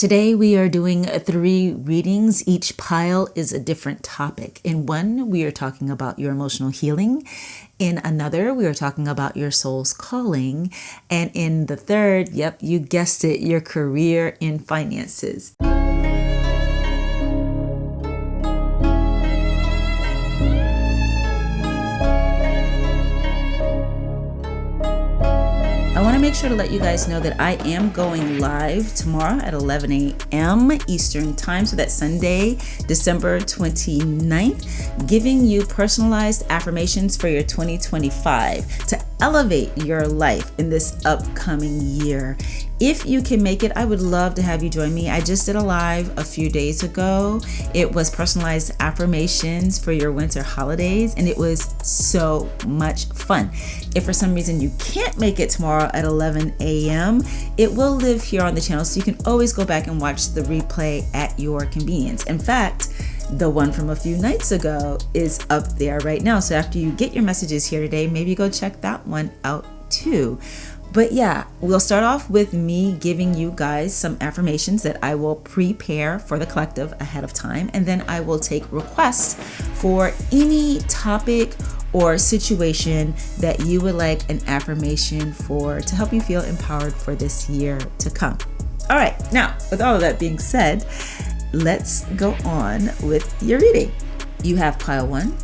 Today we are doing 3 readings. Each pile is a different topic. In one, we are talking about your emotional healing. In another, we are talking about your soul's calling. And in the third, yep, you guessed it, your career and finances. I want to make sure to let you guys know that I am going live tomorrow at 11 a.m. Eastern Time. So that's Sunday, December 29th, giving you personalized affirmations for your 2025 to elevate your life in this upcoming year. If you can make it, I would love to have you join me. I just did a live a few days ago. It was personalized affirmations for your winter holidays, and it was so much fun. If for some reason you can't make it tomorrow at 11 a.m., it will live here on the channel, so you can always go back and watch the replay at your convenience. In fact, the one from a few nights ago is up there right now. So after you get your messages here today, maybe go check that one out too. But yeah, we'll start off with me giving you guys some affirmations that I will prepare for the collective ahead of time. And then I will take requests for any topic or situation that you would like an affirmation for to help you feel empowered for this year to come. All right, now with all of that being said, let's go on with your reading. You have pile 1,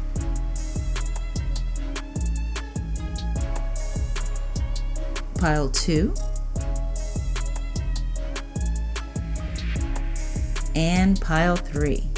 pile 2, and pile 3.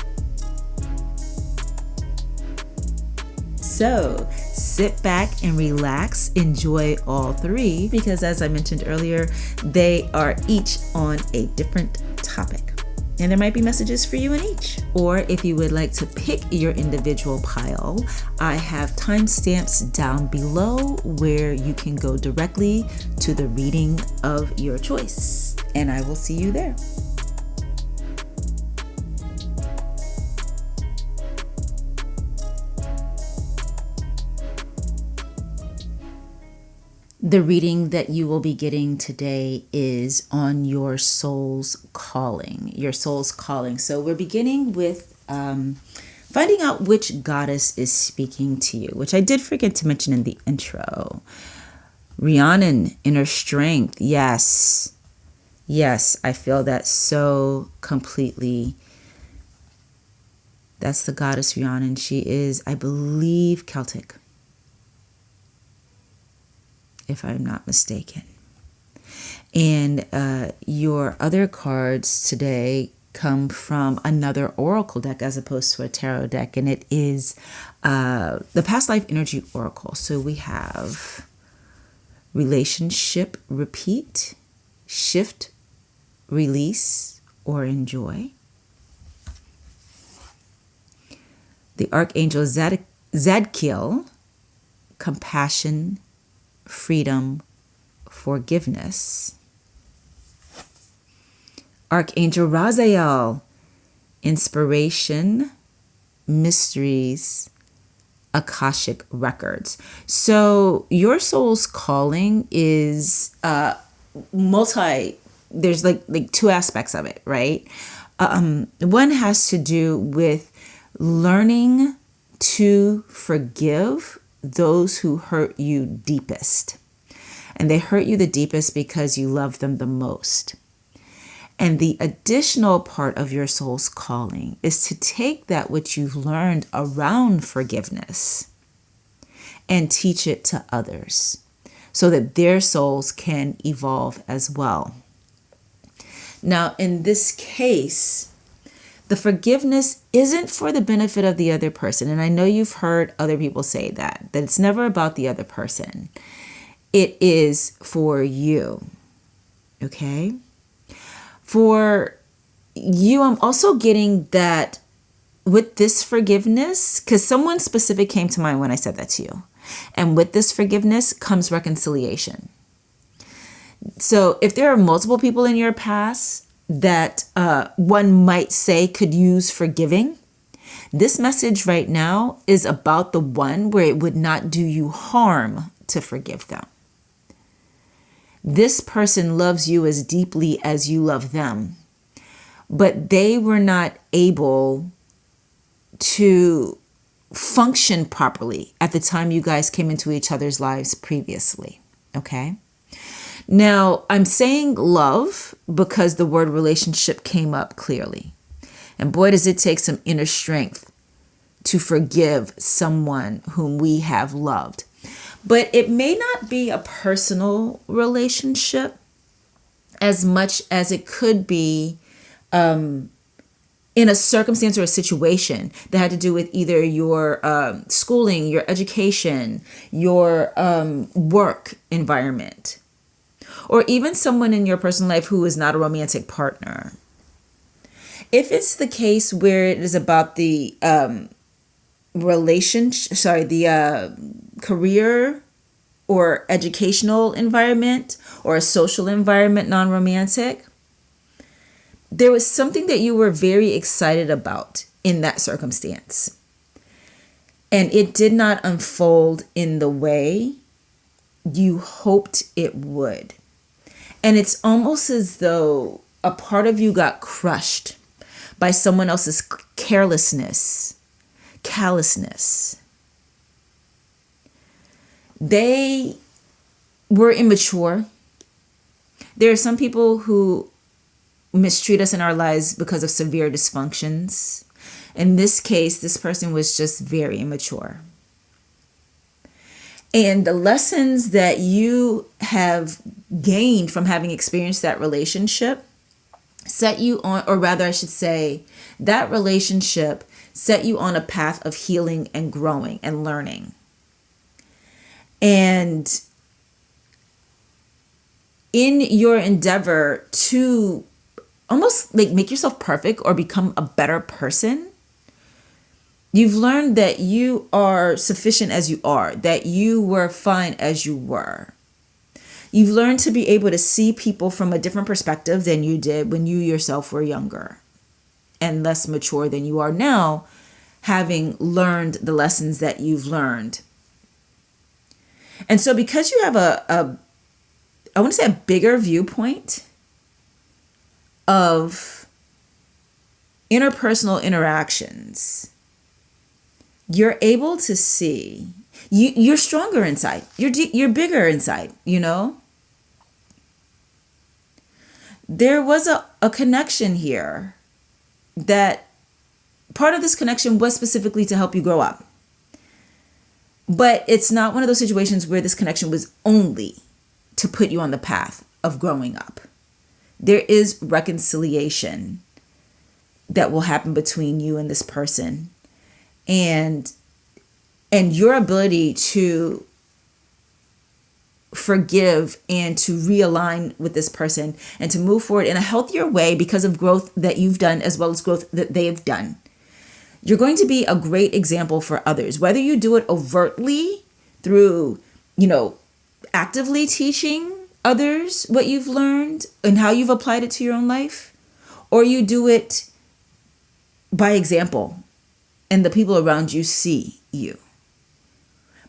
So sit back and relax, enjoy all 3, because as I mentioned earlier, they are each on a different topic. And there might be messages for you in each. Or if you would like to pick your individual pile, I have timestamps down below where you can go directly to the reading of your choice. And I will see you there. The reading that you will be getting today is on your soul's calling. Your soul's calling. So we're beginning with finding out which goddess is speaking to you, which I did forget to mention in the intro. Rhiannon, inner strength. Yes. Yes, I feel that so completely. That's the goddess Rhiannon. She is, I believe, Celtic, if I'm not mistaken. And your other cards today come from another oracle deck as opposed to a tarot deck, and it is the past life energy oracle. So we have relationship, repeat, shift, release, or enjoy. The archangel Zadkiel, compassion, freedom, forgiveness. Archangel Raziel, inspiration, mysteries, Akashic records. So your soul's calling is there's like 2 aspects of it, right? One has to do with learning to forgive those who hurt you deepest. And they hurt you the deepest because you love them the most. And the additional part of your soul's calling is to take that which you've learned around forgiveness and teach it to others so that their souls can evolve as well. Now, in this case, the forgiveness isn't for the benefit of the other person. And I know you've heard other people say that it's never about the other person. It is for you. Okay? For you, I'm also getting that with this forgiveness, because someone specific came to mind when I said that to you. And with this forgiveness comes reconciliation. So if there are multiple people in your past that one might say could use forgiving, this message right now is about the one where it would not do you harm to forgive them. This person loves you as deeply as you love them. but they were not able to function properly at the time you guys came into each other's lives previously. Okay. Now, I'm saying love because the word relationship came up clearly. And boy, does it take some inner strength to forgive someone whom we have loved. But it may not be a personal relationship as much as it could be in a circumstance or a situation that had to do with either your schooling, your education, your work environment, or even someone in your personal life who is not a romantic partner. If it's the case where it is about the career or educational environment or a social environment, non-romantic, there was something that you were very excited about in that circumstance. And it did not unfold in the way you hoped it would. And it's almost as though a part of you got crushed by someone else's callousness. They were immature. There are some people who mistreat us in our lives because of severe dysfunctions. In this case, this person was just very immature. And the lessons that you have gained from having experienced that relationship set you on, or rather I should say, that relationship set you on a path of healing and growing and learning. And in your endeavor to almost like make yourself perfect or become a better person, you've learned that you are sufficient as you are, that you were fine as you were. You've learned to be able to see people from a different perspective than you did when you yourself were younger and less mature than you are now, having learned the lessons that you've learned. And so because you have I want to say a bigger viewpoint of interpersonal interactions, you're able to see you're stronger inside. You're bigger inside, you know? There was a connection here that part of this connection was specifically to help you grow up. But it's not one of those situations where this connection was only to put you on the path of growing up. There is reconciliation that will happen between you and this person. And your ability to forgive and to realign with this person and to move forward in a healthier way because of growth that you've done as well as growth that they have done. You're going to be a great example for others, whether you do it overtly through, actively teaching others what you've learned and how you've applied it to your own life, or you do it by example and the people around you see you.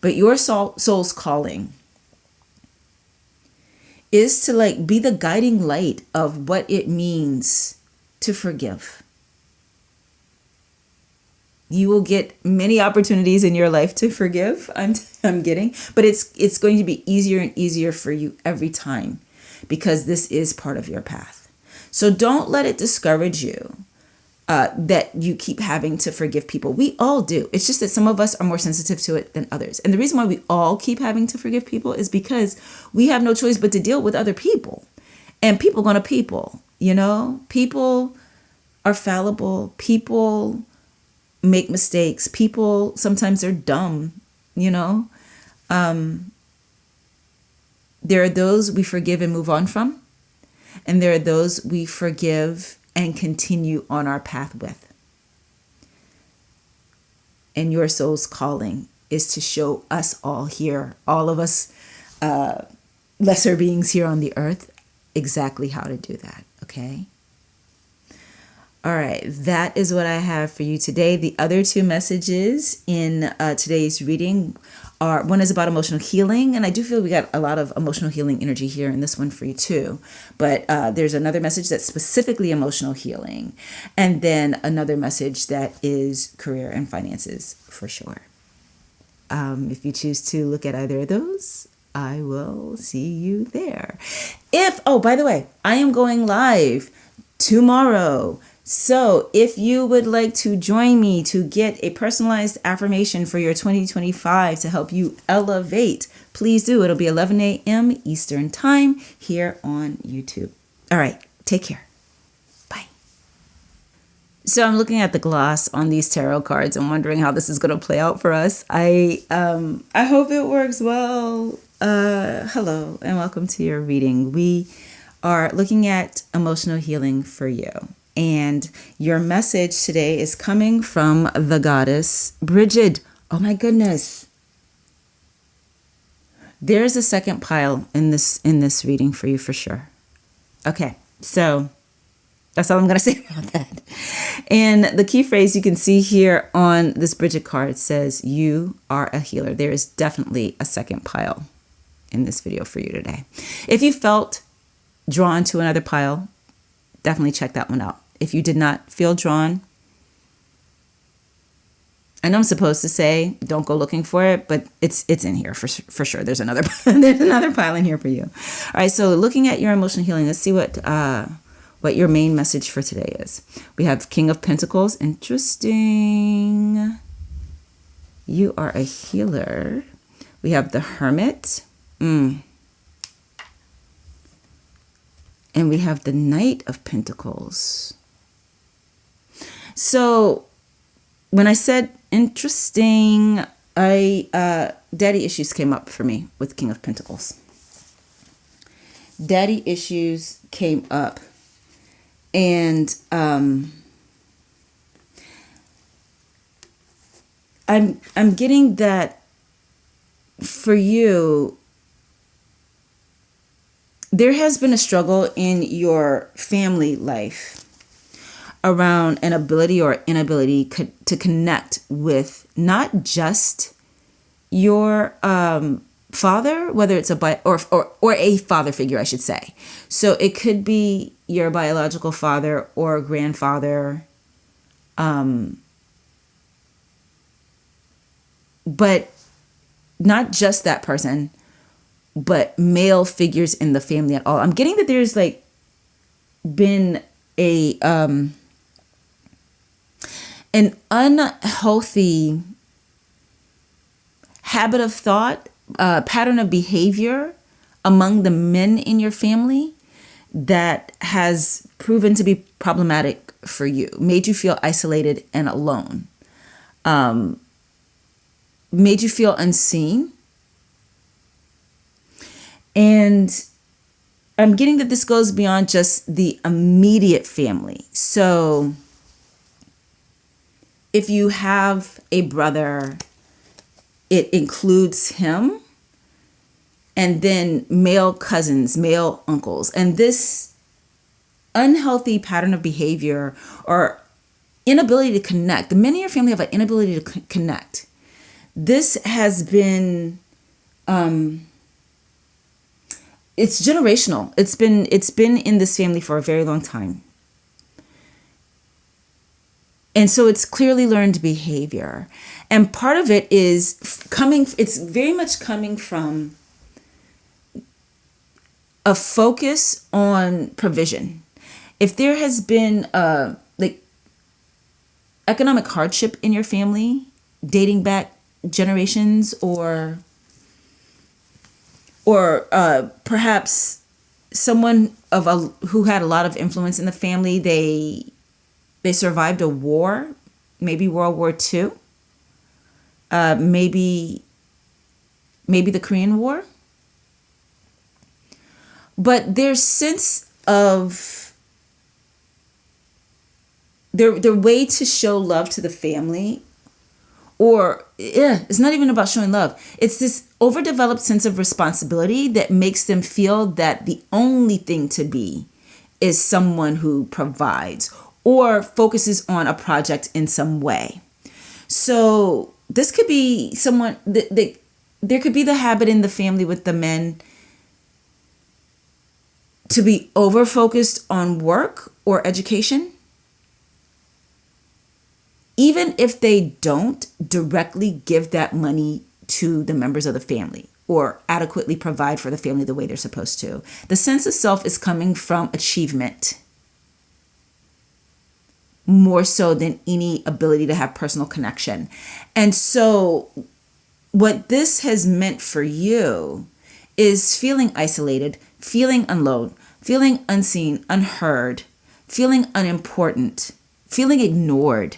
But your soul's calling is to be the guiding light of what it means to forgive. You will get many opportunities in your life to forgive. I'm kidding, but it's going to be easier and easier for you every time because this is part of your path. So don't let it discourage you that you keep having to forgive people. We all do. It's just that some of us are more sensitive to it than others. And the reason why we all keep having to forgive people is because we have no choice but to deal with other people. And people gonna people, People are fallible. People make mistakes. People sometimes are dumb, There are those we forgive and move on from. And there are those we forgive and continue on our path with. And your soul's calling is to show us all here, all of us lesser beings here on the earth, exactly how to do that, okay? All right, that is what I have for you today. The other two messages in today's reading one is about emotional healing, and I do feel we got a lot of emotional healing energy here in this one for you too. But there's another message that's specifically emotional healing, and then another message that is career and finances for sure. If you choose to look at either of those, I will see you there. By the way, I am going live tomorrow. So if you would like to join me to get a personalized affirmation for your 2025 to help you elevate, please do. It'll be 11 a.m. Eastern Time here on YouTube. All right, take care. Bye. So I'm looking at the gloss on these tarot cards and wondering how this is going to play out for us. I hope it works well. Hello and welcome to your reading. We are looking at emotional healing for you. And your message today is coming from the goddess Bridget. Oh my goodness. There's a second pile in this reading for you for sure. Okay, so that's all I'm going to say about that. And the key phrase you can see here on this Bridget card says, you are a healer. There is definitely a second pile in this video for you today. If you felt drawn to another pile, definitely check that one out. If you did not feel drawn, I know I'm supposed to say don't go looking for it, but it's in here for sure. There's another pile in here for you. All right, so looking at your emotional healing, let's see what your main message for today is. We have King of Pentacles. Interesting. You are a healer. We have the Hermit. And we have the Knight of Pentacles. So when I said interesting, daddy issues came up for me with King of Pentacles. Daddy issues came up, and I'm getting that for you. There has been a struggle in your family life around an ability or inability to connect with not just your father, whether it's or a father figure, I should say. So it could be your biological father or grandfather, but not just that person, but male figures in the family at all. I'm getting that there's been an unhealthy habit of thought, pattern of behavior among the men in your family that has proven to be problematic for you, made you feel isolated and alone, made you feel unseen. And I'm getting that this goes beyond just the immediate family. So if you have a brother, it includes him, and then male cousins, male uncles. And this unhealthy pattern of behavior or inability to connect, the men in your family have an inability to connect. This has been, it's generational. It's been in this family for a very long time. And so it's clearly learned behavior. And part of it is it's very much coming from a focus on provision. If there has been economic hardship in your family, dating back generations, or perhaps someone who had a lot of influence in the family, they survived a war, maybe World War II, maybe the Korean War. But their sense of their way to show love to the family, it's not even about showing love. It's this overdeveloped sense of responsibility that makes them feel that the only thing to be is someone who provides or focuses on a project in some way. So this could be someone that there could be the habit in the family with the men to be over focused on work or education, even if they don't directly give that money to the members of the family or adequately provide for the family the way they're supposed to. The sense of self is coming from achievement more so than any ability to have personal connection. And so what this has meant for you is feeling isolated, feeling alone, feeling unseen, unheard, feeling unimportant, feeling ignored,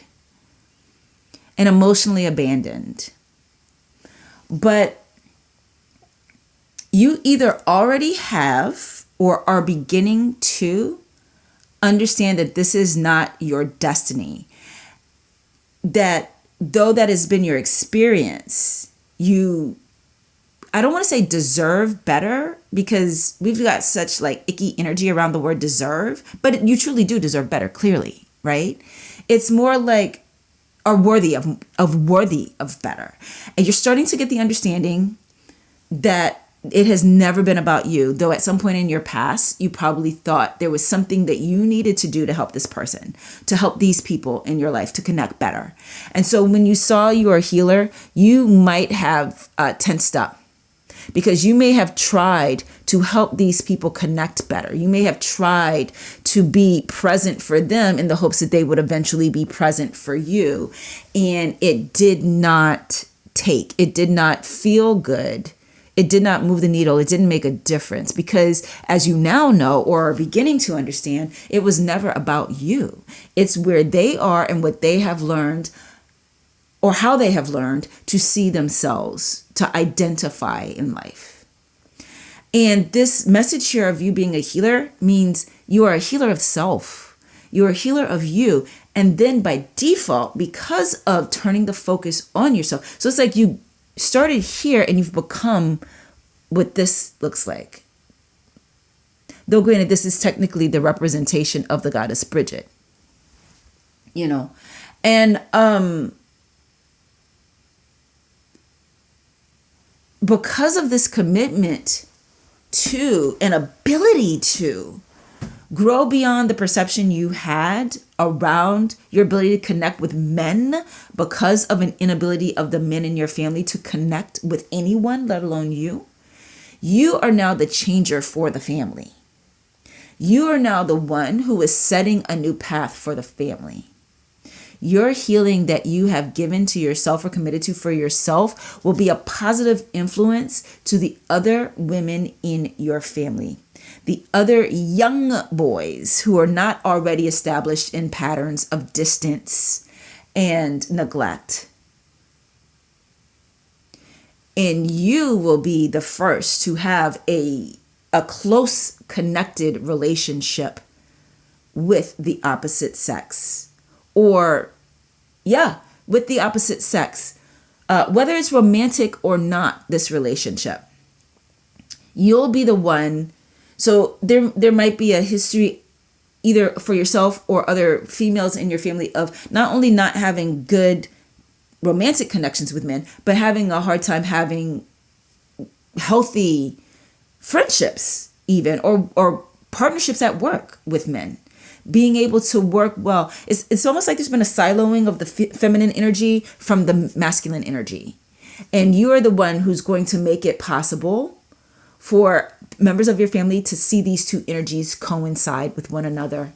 and emotionally abandoned. But you either already have or are beginning to understand that this is not your destiny. That though that has been your experience, I don't want to say deserve better, because we've got such like icky energy around the word deserve, but you truly do deserve better, clearly, right? It's more like are worthy of better. And you're starting to get the understanding that it has never been about you, though at some point in your past, you probably thought there was something that you needed to do to help this person, to help these people in your life to connect better. And so when you saw you were a healer, you might have tensed up, because you may have tried to help these people connect better. You may have tried to be present for them in the hopes that they would eventually be present for you. And it did not take, it did not feel good. It did not move the needle. It didn't make a difference, because as you now know or are beginning to understand, it was never about you. It's where they are and what they have learned, or how they have learned to see themselves, to identify in life. And this message here of you being a healer means you are a healer of self. You're a healer of you. And then by default, because of turning the focus on yourself. So it's like you started here and you've become what this looks like. Though granted, this is technically the representation of the goddess Bridget, and because of this commitment to an ability to grow beyond the perception you had around your ability to connect with men, because of an inability of the men in your family to connect with anyone, let alone you, you are now the changer for the family. You are now the one who is setting a new path for the family. Your healing that you have given to yourself or committed to for yourself will be a positive influence to the other women in your family, the other young boys who are not already established in patterns of distance and neglect. And you will be the first to have a close connected relationship with the opposite sex. With the opposite sex, whether it's romantic or not, this relationship, you'll be the one. So there might be a history either for yourself or other females in your family of not only not having good romantic connections with men, but having a hard time having healthy friendships even, or partnerships at work with men. Being able to work well. It's almost like there's been a siloing of the feminine energy from the masculine energy. And you are the one who's going to make it possible for members of your family to see these two energies coincide with one another.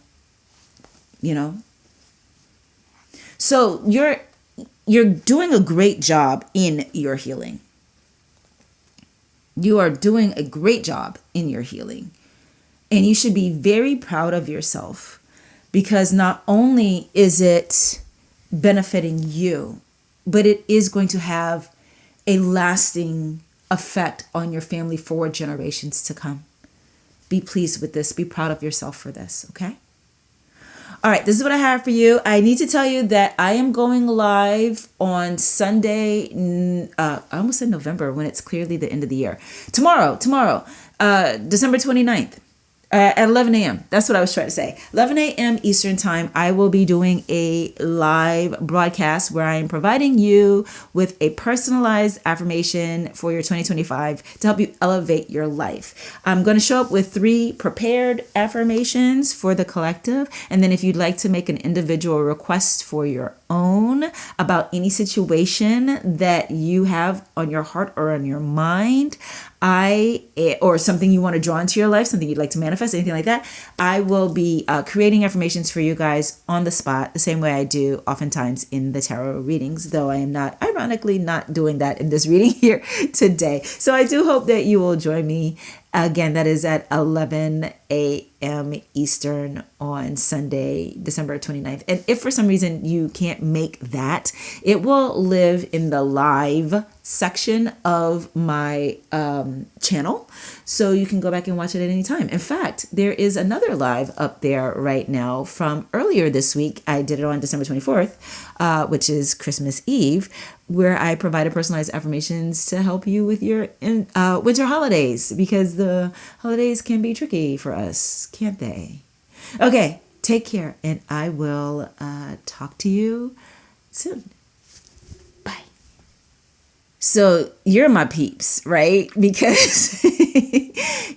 So you're doing a great job in your healing. You are doing a great job in your healing. And you should be very proud of yourself, because not only is it benefiting you, but it is going to have a lasting effect on your family for generations to come. Be pleased with this. Be proud of yourself for this, okay? All right, this is what I have for you. I need to tell you that I am going live on Sunday. I almost said November when it's clearly the end of the year. Tomorrow, December 29th. At 11 a.m. That's what I was trying to say. 11 a.m. Eastern time, I will be doing a live broadcast where I am providing you with a personalized affirmation for your 2025 to help you elevate your life. I'm going to show up with 3 prepared affirmations for the collective. And then if you'd like to make an individual request for your own about any situation that you have on your heart or on your mind, or something you want to draw into your life, something you'd like to manifest, anything like that, I will be creating affirmations for you guys on the spot, the same way I do oftentimes in the tarot readings, though I am not, ironically, not doing that in this reading here today. So I do hope that you will join me. Again, that is at 11 a.m. Eastern on Sunday, December 29th. And if for some reason you can't make that, it will live in the live section of my channel. So you can go back and watch it at any time. In fact, there is another live up there right now from earlier this week. I did it on December 24th, which is Christmas Eve, where I provided personalized affirmations to help you with your winter holidays, because the holidays can be tricky for us, can't they? Okay, take care, and I will talk to you soon. Bye. So you're my peeps, right? Because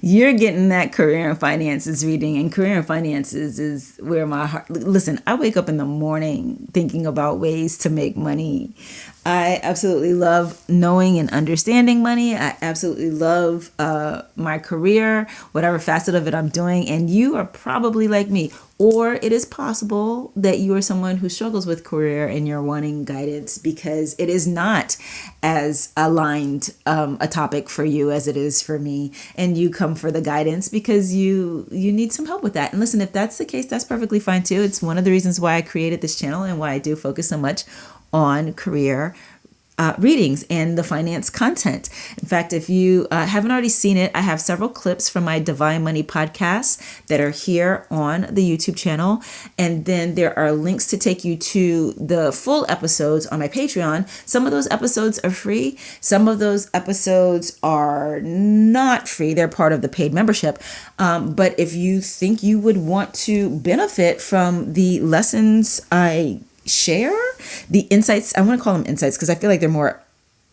you're getting that career and finances reading, and career and finances is where my heart. Listen, I wake up in the morning thinking about ways to make money. I absolutely love knowing and understanding money. I absolutely love my career, whatever facet of it I'm doing. And you are probably like me, or it is possible that you are someone who struggles with career and you're wanting guidance because it is not as aligned a topic for you as it is for me. And you come for the guidance because you need some help with that. And listen, if that's the case, that's perfectly fine too. It's one of the reasons why I created this channel and why I do focus so much on career readings and the finance content. In fact, if you haven't already seen it, I have several clips from my Divine Money podcast that are here on the YouTube channel. And then there are links to take you to the full episodes on my Patreon. Some of those episodes are free. Some of those episodes are not free. They're part of the paid membership. But if you think you would want to benefit from the lessons I share, the insights, I want to call them insights because I feel like they're more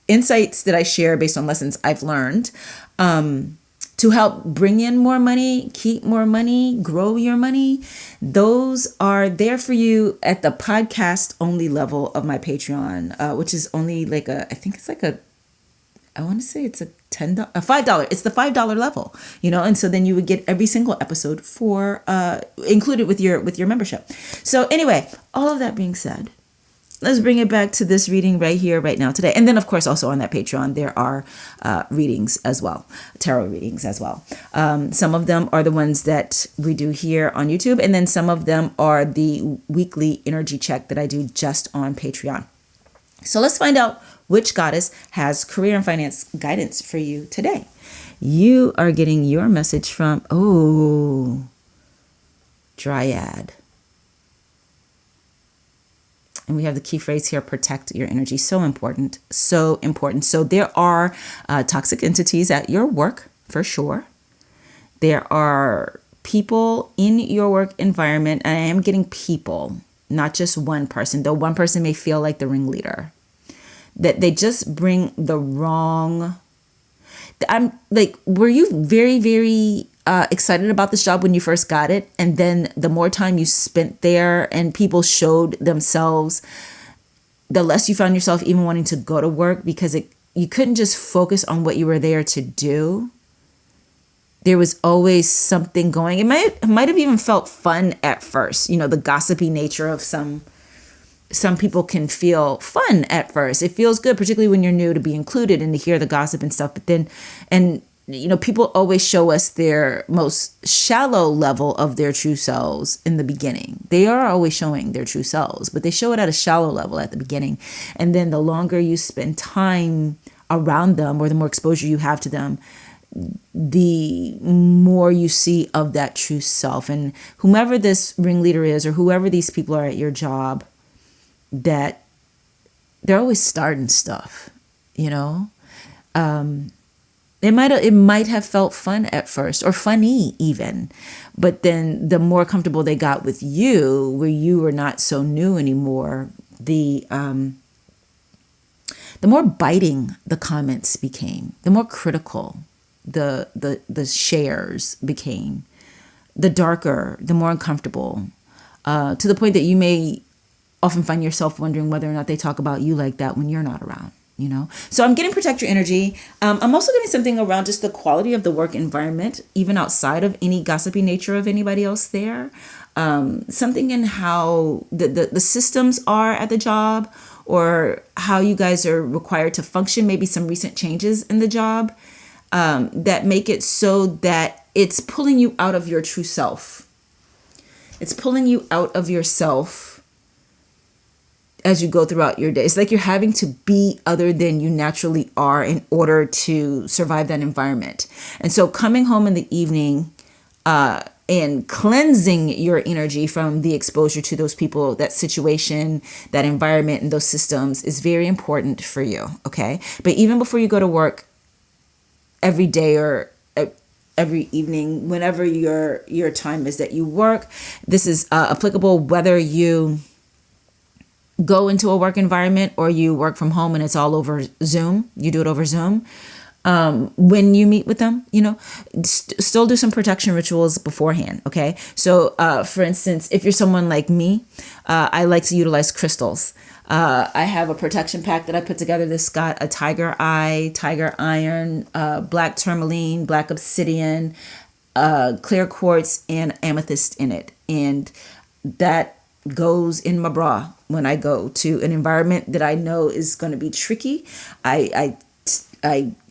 insights that I share based on lessons I've learned to help bring in more money, keep more money, grow your money. Those are there for you at the podcast only level of my Patreon, which is only like I want to say it's a $5. It's the $5 level, and so then you would get every single episode for included with your membership. So anyway, all of that being said, let's bring it back to this reading right here, right now, today. And then, of course, also on that Patreon, there are readings as well, tarot readings as well. Some of them are the ones that we do here on YouTube, and then some of them are the weekly energy check that I do just on Patreon. So let's find out which goddess has career and finance guidance for you today. You are getting your message from, Dryad. And we have the key phrase here, protect your energy. So important, so important. So there are toxic entities at your work, for sure. There are people in your work environment, and I am getting people, not just one person, though one person may feel like the ringleader. That they just bring the wrong. I'm like, were you very, very excited about this job when you first got it? And then the more time you spent there and people showed themselves, the less you found yourself even wanting to go to work because you couldn't just focus on what you were there to do. There was always something going. It might have even felt fun at first. The gossipy nature of some people can feel fun at first. It feels good, particularly when you're new, to be included and to hear the gossip and stuff. But then, people always show us their most shallow level of their true selves in the beginning. They are always showing their true selves, but they show it at a shallow level at the beginning. And then the longer you spend time around them or the more exposure you have to them, the more you see of that true self. And whomever this ringleader is or whoever these people are at your job, that they're always starting stuff, and It might have felt fun at first, or funny even, but then the more comfortable they got with you, where you were not so new anymore, the more biting the comments became, the more critical the shares became, the darker, the more uncomfortable, to the point that you may often find yourself wondering whether or not they talk about you like that when you're not around. So I'm getting protect your energy. I'm also getting something around just the quality of the work environment, even outside of any gossipy nature of anybody else there. Something in how the systems are at the job, or how you guys are required to function, maybe some recent changes in the job that make it so that it's pulling you out of your true self. It's pulling you out of yourself as you go throughout your day. It's like you're having to be other than you naturally are in order to survive that environment. And so coming home in the evening and cleansing your energy from the exposure to those people, that situation, that environment, and those systems is very important for you, okay? But even before you go to work every day or every evening, whenever your time is that you work, this is applicable whether you go into a work environment or you work from home and it's all over Zoom. You do it over Zoom. When you meet with them, still do some protection rituals beforehand. Okay. So, for instance, if you're someone like me, I like to utilize crystals. I have a protection pack that I put together that's got a tiger eye, tiger iron, black tourmaline, black obsidian, clear quartz, and amethyst in it. And that goes in my bra when I go to an environment that I know is going to be tricky. I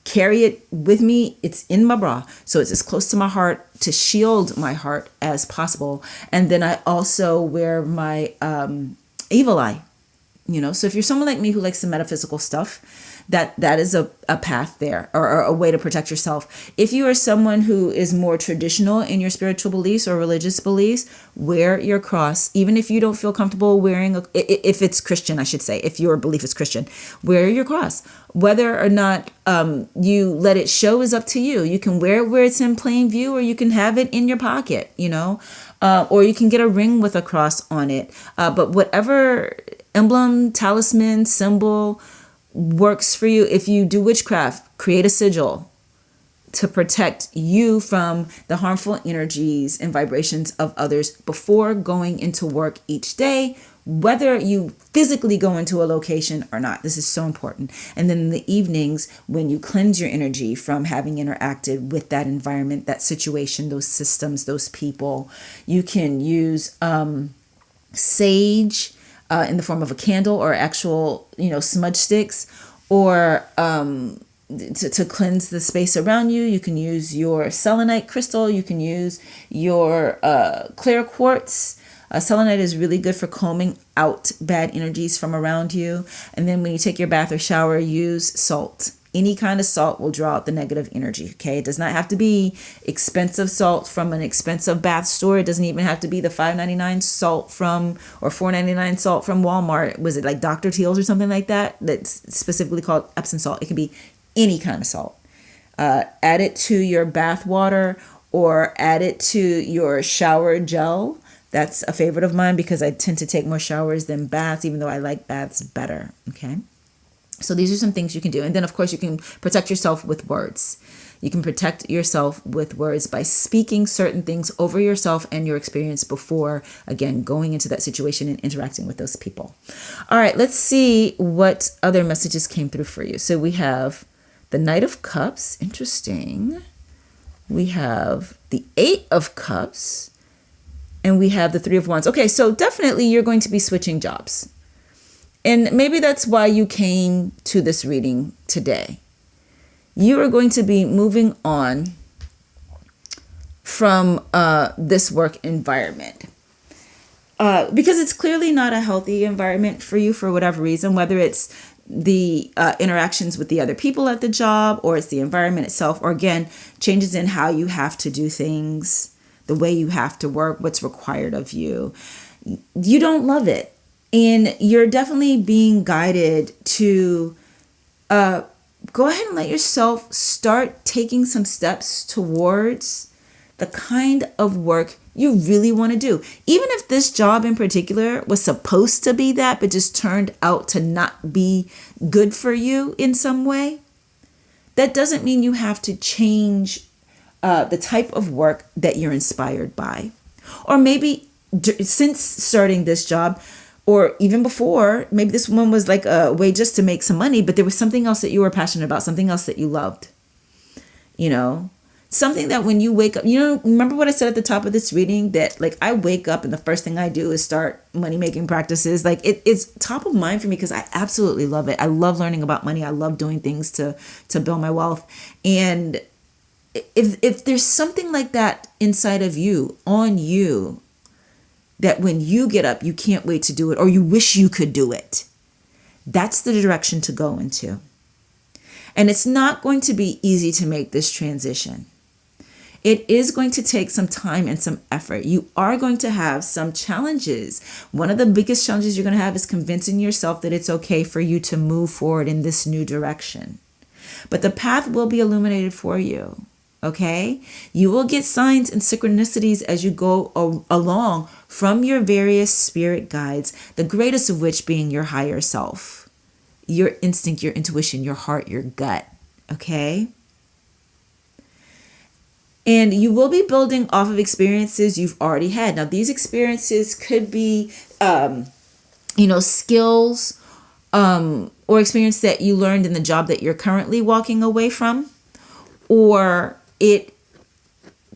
carry it with me. It's in my bra, so it's as close to my heart to shield my heart as possible. And then I also wear my evil eye. So if you're someone like me who likes the metaphysical stuff, that is a path there, or a way to protect yourself. If you are someone who is more traditional in your spiritual beliefs or religious beliefs, wear your cross. Even if you don't feel comfortable wearing, if it's Christian, I should say, if your belief is Christian, wear your cross. Whether or not you let it show is up to you. You can wear it where it's in plain view, or you can have it in your pocket, or you can get a ring with a cross on it. But whatever emblem, talisman, symbol works for you. If you do witchcraft, create a sigil to protect you from the harmful energies and vibrations of others before going into work each day, whether you physically go into a location or not. This is so important. And then in the evenings, when you cleanse your energy from having interacted with that environment, that situation, those systems, those people, you can use sage in the form of a candle, or actual, smudge sticks, or to cleanse the space around you. You can use your selenite crystal. You can use your clear quartz. Selenite is really good for combing out bad energies from around you. And then when you take your bath or shower, use salt. Any kind of salt will draw out the negative energy, okay? It does not have to be expensive salt from an expensive bath store. It doesn't even have to be the $5.99 salt from, or $4.99 salt from Walmart. Was it like Dr. Teal's or something like that? That's specifically called Epsom salt. It can be any kind of salt. Add it to your bath water, or add it to your shower gel. That's a favorite of mine because I tend to take more showers than baths, even though I like baths better, okay? So these are some things you can do. And then, of course, you can protect yourself with words. You can protect yourself with words by speaking certain things over yourself and your experience before, again, going into that situation and interacting with those people. All right, let's see what other messages came through for you. So we have the Knight of Cups. Interesting. We have the Eight of Cups. And we have the Three of Wands. Okay, so definitely you're going to be switching jobs. And maybe that's why you came to this reading today. You are going to be moving on from this work environment. Because it's clearly not a healthy environment for you for whatever reason, whether it's the interactions with the other people at the job, or it's the environment itself, or again, changes in how you have to do things, the way you have to work, what's required of you. You don't love it. And you're definitely being guided to go ahead and let yourself start taking some steps towards the kind of work you really want to do. Even if this job in particular was supposed to be that, but just turned out to not be good for you in some way, that doesn't mean you have to change the type of work that you're inspired by. Or maybe since starting this job, or even before, maybe this one was like a way just to make some money, but there was something else that you were passionate about, something else that you loved. You know, something that when you wake up, remember what I said at the top of this reading, that like I wake up and the first thing I do is start money making practices. Like it's top of mind for me because I absolutely love it. I love learning about money. I love doing things to build my wealth. And if there's something like that inside of you, on you, that when you get up, you can't wait to do it, or you wish you could do it, that's the direction to go into. And it's not going to be easy to make this transition. It is going to take some time and some effort. You are going to have some challenges. One of the biggest challenges you're going to have is convincing yourself that it's okay for you to move forward in this new direction. But the path will be illuminated for you. Okay? You will get signs and synchronicities as you go along from your various spirit guides, the greatest of which being your higher self, your instinct, your intuition, your heart, your gut. Okay? And you will be building off of experiences you've already had. Now, these experiences could be, skills or experience that you learned in the job that you're currently walking away from, or it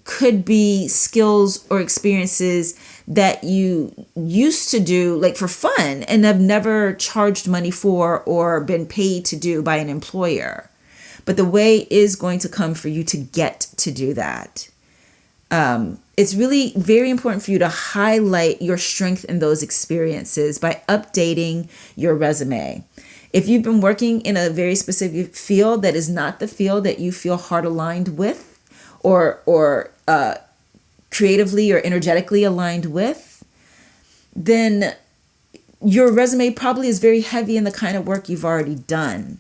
could be skills or experiences that you used to do like for fun and have never charged money for or been paid to do by an employer. But the way is going to come for you to get to do that. It's really very important for you to highlight your strength in those experiences by updating your resume. If you've been working in a very specific field that is not the field that you feel heart aligned with, or creatively or energetically aligned with, then your resume probably is very heavy in the kind of work you've already done.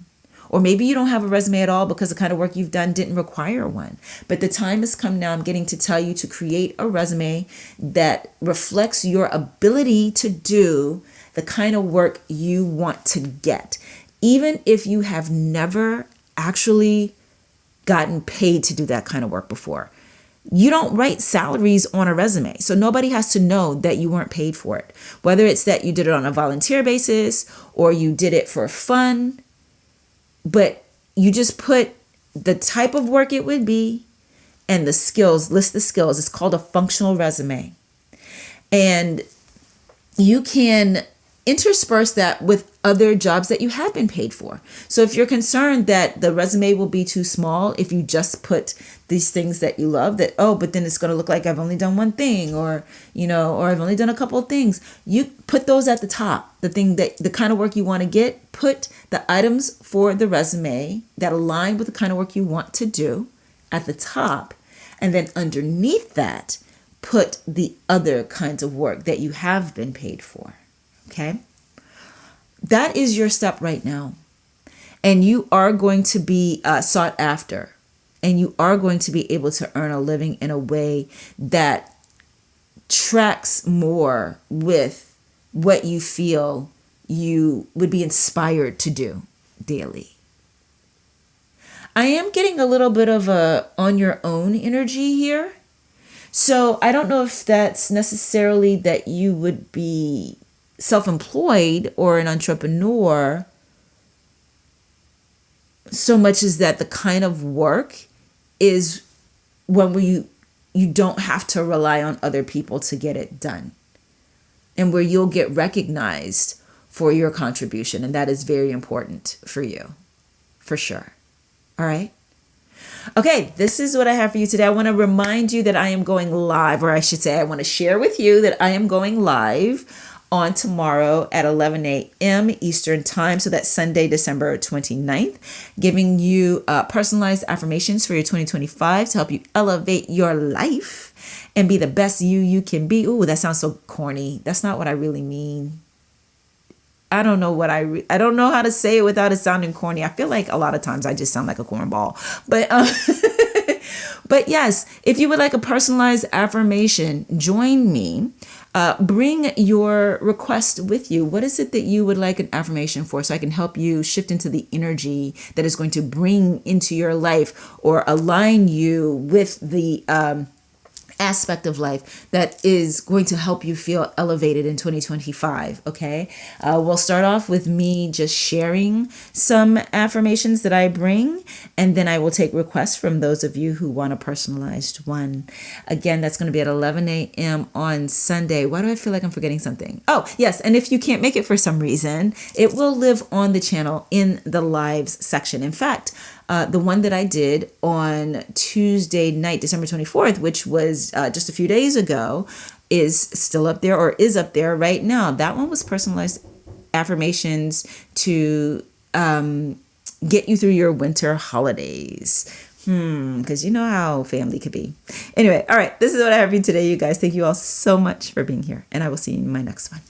Or maybe you don't have a resume at all because the kind of work you've done didn't require one. But the time has come now, I'm getting to tell you to create a resume that reflects your ability to do the kind of work you want to get. Even if you have never actually gotten paid to do that kind of work before. You don't write salaries on a resume, so nobody has to know that you weren't paid for it. Whether it's that you did it on a volunteer basis or you did it for fun, but you just put the type of work it would be and the skills, list the skills. It's called a functional resume. And you can intersperse that with other jobs that you have been paid for. So if you're concerned that the resume will be too small, if you just put these things that you love, that, but then it's going to look like I've only done one thing, or I've only done a couple of things, you put those at the top. The kind of work you want to get, put the items for the resume that align with the kind of work you want to do at the top. And then underneath that, put the other kinds of work that you have been paid for. Okay, that is your step right now. And you are going to be sought after. And you are going to be able to earn a living in a way that tracks more with what you feel you would be inspired to do daily. I am getting a little bit of a on your own energy here. So I don't know if that's necessarily that you would be self-employed or an entrepreneur, so much as that the kind of work is when you don't have to rely on other people to get it done, and where you'll get recognized for your contribution. And that is very important for you, for sure. All right. Okay, this is what I have for you today. I want to remind you that I am going live, or I should say I want to share with you that I am going live on tomorrow at 11 a.m. Eastern Time. So that's Sunday, December 29th, giving you personalized affirmations for your 2025 to help you elevate your life and be the best you can be. Ooh, that sounds so corny. That's not what I really mean. I don't know what I don't know how to say it without it sounding corny. I feel like a lot of times I just sound like a cornball. But but yes, if you would like a personalized affirmation, join me. Bring your request with you. What is it that you would like an affirmation for, so I can help you shift into the energy that is going to bring into your life or align you with the aspect of life that is going to help you feel elevated in 2025. Okay. We'll start off with me just sharing some affirmations that I bring, and then I will take requests from those of you who want a personalized one. Again, that's going to be at 11 a.m. on Sunday. Why do I feel like I'm forgetting something? Oh, yes. And if you can't make it for some reason, it will live on the channel in the lives section. In fact, the one that I did on Tuesday night, December 24th, which was just a few days ago, is still up there, or is up there right now. That one was personalized affirmations to get you through your winter holidays. Because you know how family could be. Anyway, all right, this is what I have for you today, you guys. Thank you all so much for being here, and I will see you in my next one.